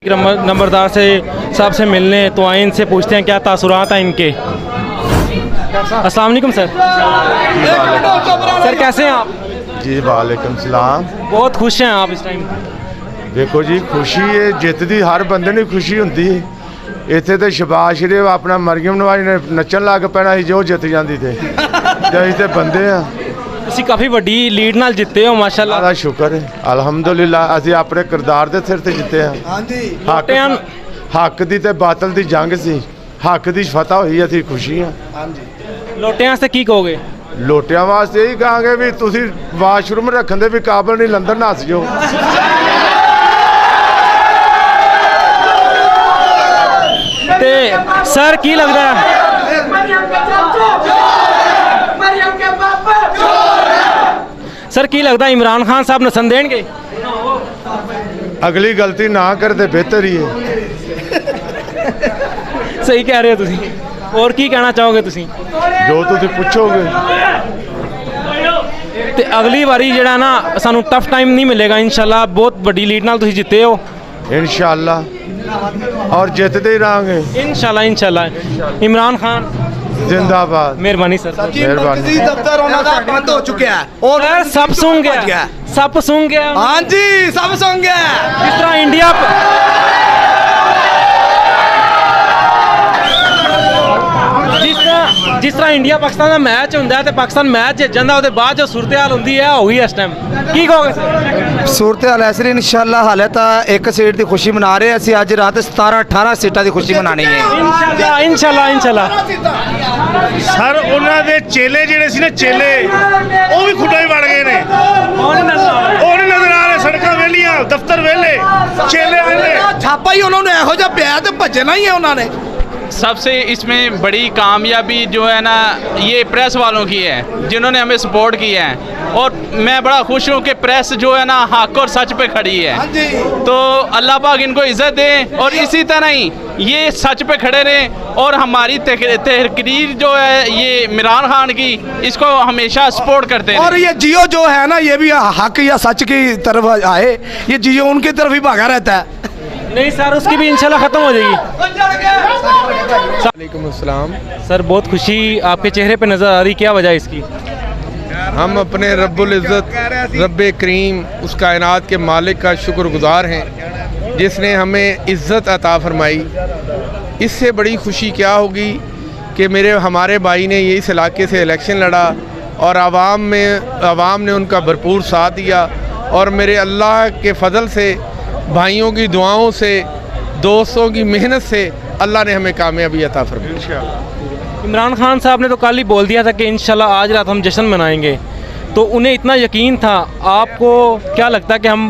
नंबरदार से साहब से मिलने तो आए, इनसे पूछते हैं क्या तासुरात हैं इनके। अस्सलाम वालेकुम सर। सर कैसे हैं आप? जी वालेकुम सलाम। बहुत खुश हैं आप इस टाइम? देखो जी, खुशी है जितदी हर बंदे ने खुशी होंदी है। इत्थे तो शहबाज शरीफ अपना मरियम नवाज ने नचन लग पैना सी जो जित जाती थे असीं ते बंदे आ। ਤੁਸੀਂ ਕਾਫੀ ਵੱਡੀ ਲੀਡ ਨਾਲ ਜਿੱਤੇ ਹੋ ਮਾਸ਼ਾਅੱਲਾ। अल्लाह दा शुक्र है अलहमदुलिल्लाह। असीं अपने किरदार दे सिर ते जिते हैं। हक दी ते बातल दी जंग सी, हक दी फतह होई, असीं खुशी हाँ। ਲੋਟਿਆਂ ਵਾਸਤੇ ਕੀ ਕਹੋਗੇ? लोटियां वास्ते यही कहांगे भी तुसीं वाशरूम रखन दे भी काबल नहीं, लंदन नस जाओ। ਤੇ ਸਰ ਕੀ ਲੱਗਦਾ ਹੈ सर की लगता है इमरान खान साहब नसन देंगे? अगली गलती ना कर दे बेहतर ही है। सही कह रहे हो तुसी। और की कहना चाहोगे तुसी? जो तुसी पूछोगे ते अगली बारी जेड़ा ना सानू टफ टाइम नहीं मिलेगा इंशाल्लाह। बहुत बड़ी लीड नाल तुसी जिते हो इंशाल्लाह और जितते ही रहेंगे इंशाल्लाह। इंशाल्लाह इमरान खान जिंदाबाद। मेहरबानी सर। मेहरबानी। दफ्तर होना था बंद हो चुका है और सर सब सुन गया, सब सुन गया। हाँ जी सब सुन गया। जिस तरह इंडिया जिस तरह इंडिया पाकिस्तान का मैच होंदा है ते पाकिस्तान मैच जित जांदा ओहदे बाद जो सूरत हाल होंदी है हो गई इस टाइम की कहोगे सर? सूरत हाल ऐसी इंशाल्लाह हाले तो एक सीट की खुशी मना रहे हैं। अज रात 17-18 सीटा की खुशी मनानी है इंशाल्लाह। इंशाल्लाह इंशाल्लाह सर उन्होंने दे चेले जेड़े सी ना चेले वो भी खुटा ही वड़ गए ने। ਉਹ ਨਹੀਂ ਨਜ਼ਰ ਆ ਰਹੇ। ਸੜਕਾਂ ਵੇਲੀਆਂ, ਦਫ਼ਤਰ ਵੇਲੇ, ਚੇਲੇ ਵੇਲੇ। छापा ही उन्होंने एहो जिहा पिया ते भजना ही है उन्होंने। सबसे इसमें बड़ी कामयाबी जो है ना ये प्रेस वालों की है जिन्होंने हमें सपोर्ट किया है। और मैं बड़ा खुश हूँ कि प्रेस जो है ना हक और सच पे खड़ी है। तो अल्लाह पाक इनको इज़्ज़त दे और इसी तरह ही ये सच पे खड़े रहें और हमारी तहरीर जो है ये इमरान खान की इसको हमेशा सपोर्ट करते हैं। और ये जियो जो है ना ये भी हक या सच की तरफ आए, ये जियो उनकी तरफ ही भागा रहता है। नहीं सर उसकी भी इंशाल्लाह ख़त्म हो जाएगी। वालेकुम अस्सलाम। सर बहुत खुशी आपके चेहरे पे नज़र आ रही, क्या वजह है इसकी? हम अपने रब्बुल इज़्ज़त रब्बे करीम उस कायनात के मालिक का शुक्रगुज़ार हैं जिसने हमें इज़्ज़त अता फरमाई। इससे बड़ी खुशी क्या होगी कि हमारे भाई ने इस इलाके से इलेक्शन लड़ा और आवाम ने उनका भरपूर साथ दिया और मेरे अल्लाह के फ़ज़ल से, भाइयों की दुआओं से, दोस्तों की मेहनत से अल्लाह ने हमें कामयाबी अता फरमाई। इमरान खान साहब ने तो कल ही बोल दिया था कि इंशाल्लाह आज रात हम जश्न मनाएंगे, तो उन्हें इतना यकीन था। आपको क्या लगता है कि हम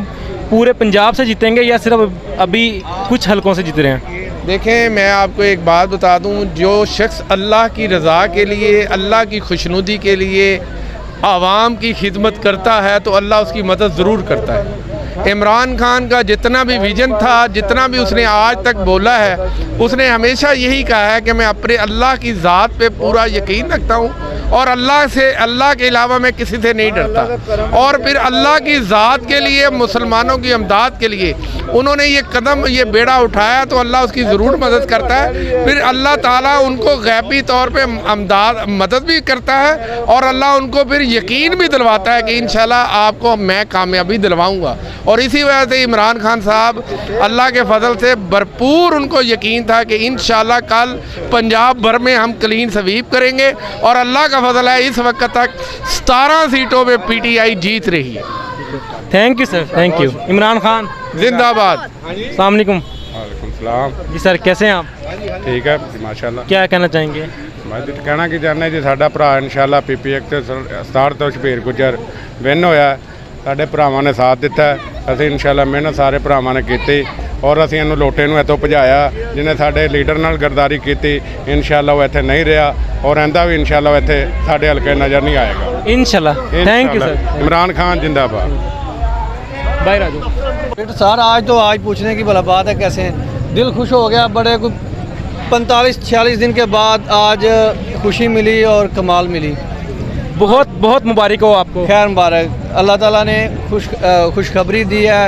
पूरे पंजाब से जीतेंगे या सिर्फ अभी कुछ हलकों से जीत रहे हैं? देखें, मैं आपको एक बात बता दूं, जो शख्स अल्लाह की रज़ा के लिए, अल्लाह की खुशनुदी के लिए आवाम की खिदमत करता है तो अल्लाह उसकी मदद ज़रूर करता है। इमरान खान का जितना भी विजन था, जितना भी उसने आज तक बोला है, उसने हमेशा यही कहा है कि मैं अपने अल्लाह की ज़ात पे पूरा यकीन रखता हूँ और अल्लाह के अलावा मैं किसी से नहीं डरता। और फिर अल्लाह की ज़ात के लिए, मुसलमानों की इमदाद के लिए उन्होंने ये कदम, ये बेड़ा उठाया तो अल्लाह उसकी ज़रूर मदद करता है। फिर अल्लाह ताला उनको गैबी तौर पे मदद भी करता है और अल्लाह उनको फिर यकीन भी दिलवाता है कि इंशाल्लाह आपको मैं कामयाबी दिलवाऊँगा। और इसी वजह से इमरान खान साहब अल्लाह के फजल से भरपूर उनको यकीन था कि इंशाल्लाह कल पंजाब भर में हम क्लीन स्वीप करेंगे और अल्लाह का फजल है इस वक्त तक 17 सीटों पे पीटीआई जीत रही है। Thank you sir, thank you. Imran Khan जिंदाबाद। अस्सलाम वालेकुम। वालेकुम सलाम। जी सर कैसे हैं आप? ठीक है माशाल्लाह। क्या कहना चाहेंगे? मैं तो कहना कि चाहना जी साडा भरा इंशाल्लाह PPX ਤੇ 67 ਤੋਂ ਸ਼ਬੀਰ ਗੁੱਜਰ ਵਿਨ ਹੋਇਆ। ਸਾਡੇ ਭਰਾਵਾਂ ਨੇ ਸਾਥ ਦਿੱਤਾ। ਅਸੀਂ ਇੰਸ਼ਾਅੱਲਾ ਮਿਹਨਤ ਸਾਰੇ ਭਰਾਵਾਂ ਨੇ ਕੀਤੀ ਔਰ ਅਸੀਂ ਇਹਨੂੰ ਲੋਟੇ ਨੂੰ ਇੱਥੋਂ ਭਜਾਇਆ। ਜਿਹਨੇ ਸਾਡੇ ਲੀਡਰ ਨਾਲ ਗਰਦਾਰੀ ਕੀਤੀ ਇੰਸ਼ਾਅੱਲਾ ਉਹ ਇੱਥੇ ਨਹੀਂ ਰਿਹਾ ਔਰ ਇਹਦਾ ਵੀ ਇੰਸ਼ਾਅੱਲਾ ਇੱਥੇ ਸਾਡੇ ਹਲਕੇ ਨਜ਼ਰ ਨਹੀਂ ਆਏਗਾ इंशाल्लाह। Thank you sir. Imran Khan जिंदाबाद। बाहर आ जाओ सर। आज पूछने की भला बात है, कैसे हैं? दिल खुश हो गया बड़े। 45-46 दिन के बाद आज खुशी मिली और कमाल मिली। बहुत बहुत मुबारक हो आपको। खैर मुबारक। अल्लाह ताला ने खुशखबरी दी है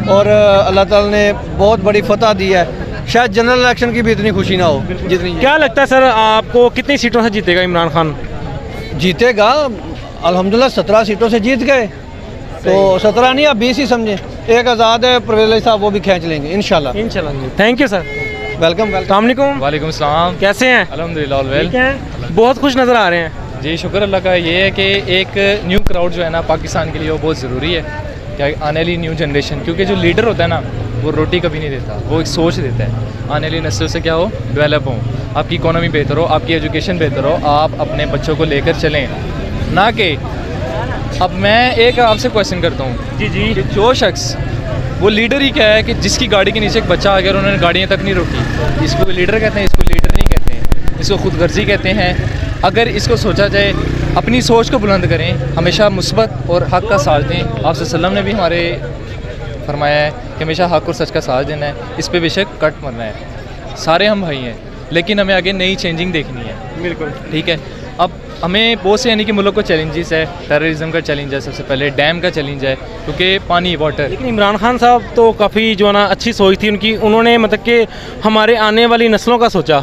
और अल्लाह ताला ने बहुत बड़ी फतह दी है। शायद जनरल इलेक्शन की भी इतनी खुशी ना हो जितनी ये। क्या लगता है सर आपको कितनी सीटों से जीतेगा इमरान खान? जीतेगा अल्हम्दुलिल्लाह 17 सीटों से जीत गए, तो 17 नहीं आप 20 ही समझें। एक आज़ाद है परवेज़ अली साहब, वो भी खींच लेंगे इंशाल्लाह। इंशाल्लाह। Thank you sir. Welcome welcome. अस्सलाम वालेकुम। वालेकुम सलाम। कैसे हैं? अल्हम्दुलिल्लाह ऑल वेल। ठीक हैं? बहुत खुश नज़र आ रहे हैं। जी शुक्र अल्लाह का। ये है कि एक न्यू क्राउड जो है ना पाकिस्तान के लिए वो बहुत ज़रूरी है, क्या आने वाली न्यू जनरेशन, क्योंकि जो लीडर होता है ना वो रोटी कभी नहीं देता, वो एक सोच देता है आने वाली नस्ल से क्या हो, डेवलप हो, आपकी इकोनॉमी बेहतर हो, आपकी एजुकेशन बेहतर हो, आप अपने बच्चों को लेकर चलें, ना कि अब मैं एक आपसे क्वेश्चन करता हूँ जी जी। कि जो शख्स वो लीडर ही क्या है कि जिसकी गाड़ी के नीचे एक बच्चा आ गया और उन्होंने गाड़ियाँ तक नहीं रोकी, इसको लीडर कहते हैं? इसको लीडर नहीं कहते हैं, इसको खुदगर्जी कहते हैं। अगर इसको सोचा जाए, अपनी सोच को बुलंद करें, हमेशा मुस्बत और हक़ का साथ दें। आप सल्लल्लाहु अलैहि वसल्लम ने भी हमारे फरमाया है कि हमेशा हक़ और सच का साथ देना है, इस पे बेशक कट मरना है। सारे हम भाई हैं, लेकिन हमें आगे नई चेंजिंग देखनी है। बिल्कुल ठीक है। अब हमें बहुत से यानी कि मुल्क को चैलेंजेस है, टेररिज्म का चैलेंज है, सबसे पहले डैम का चैलेंज है, क्योंकि पानी वाटर। लेकिन इमरान खान साहब तो काफ़ी जो है ना अच्छी सोच थी उनकी, उन्होंने मतलब कि हमारे आने वाली नस्लों का सोचा,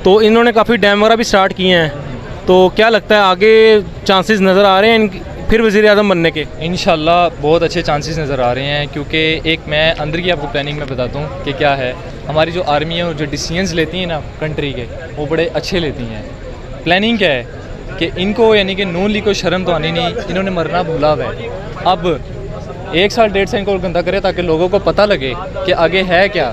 तो इन्होंने काफ़ी डैम वगैरह भी स्टार्ट किए हैं। तो क्या लगता है आगे चांसेस नज़र आ रहे हैं फिर वज़ीर आज़म बनने के? इंशाल्लाह बहुत अच्छे चांसेस नज़र आ रहे हैं, क्योंकि एक मैं अंदर की आपको प्लानिंग में बताता हूँ कि क्या है। हमारी जो आर्मी है और जो डिसीजंस लेती है ना कंट्री के, वो बड़े अच्छे लेती हैं। प्लानिंग क्या है कि इनको यानी कि नून लीग को शर्म तो आनी नहीं, इन्होंने मरना भूला हुआ है। अब 1 साल 1.5 साल इनको गंदा करे ताकि लोगों को पता लगे कि आगे है क्या।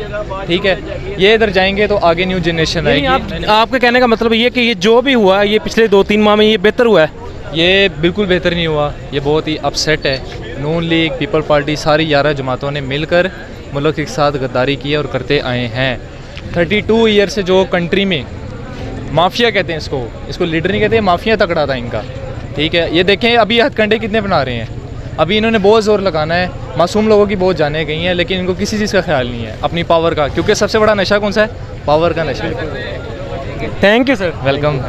ठीक है, ये इधर जाएंगे तो आगे न्यू जनरेशन आएगी। आपके कहने का मतलब ये कि ये जो भी हुआ है ये पिछले 2-3 माह में ये बेहतर हुआ है? ये बिल्कुल बेहतर नहीं हुआ, ये बहुत ही अपसेट है। नून लीग, पीपल पार्टी, सारी 11 जमातों ने मिलकर मुल्क के साथ गद्दारी की और करते आए हैं। 32 ईयर से जो कंट्री में माफिया कहते हैं इसको लीडर नहीं कहते, माफिया तकड़ा था इनका। ठीक है, ये देखें अभी हथकंडे कितने बना रहे हैं। अभी इन्होंने बहुत ज़ोर लगाना है, मासूम लोगों की बहुत जानें गई हैं, लेकिन इनको किसी चीज़ का ख्याल नहीं है अपनी पावर का, क्योंकि सबसे बड़ा नशा कौन सा है? पावर का नशा। Thank you sir. वेलकम।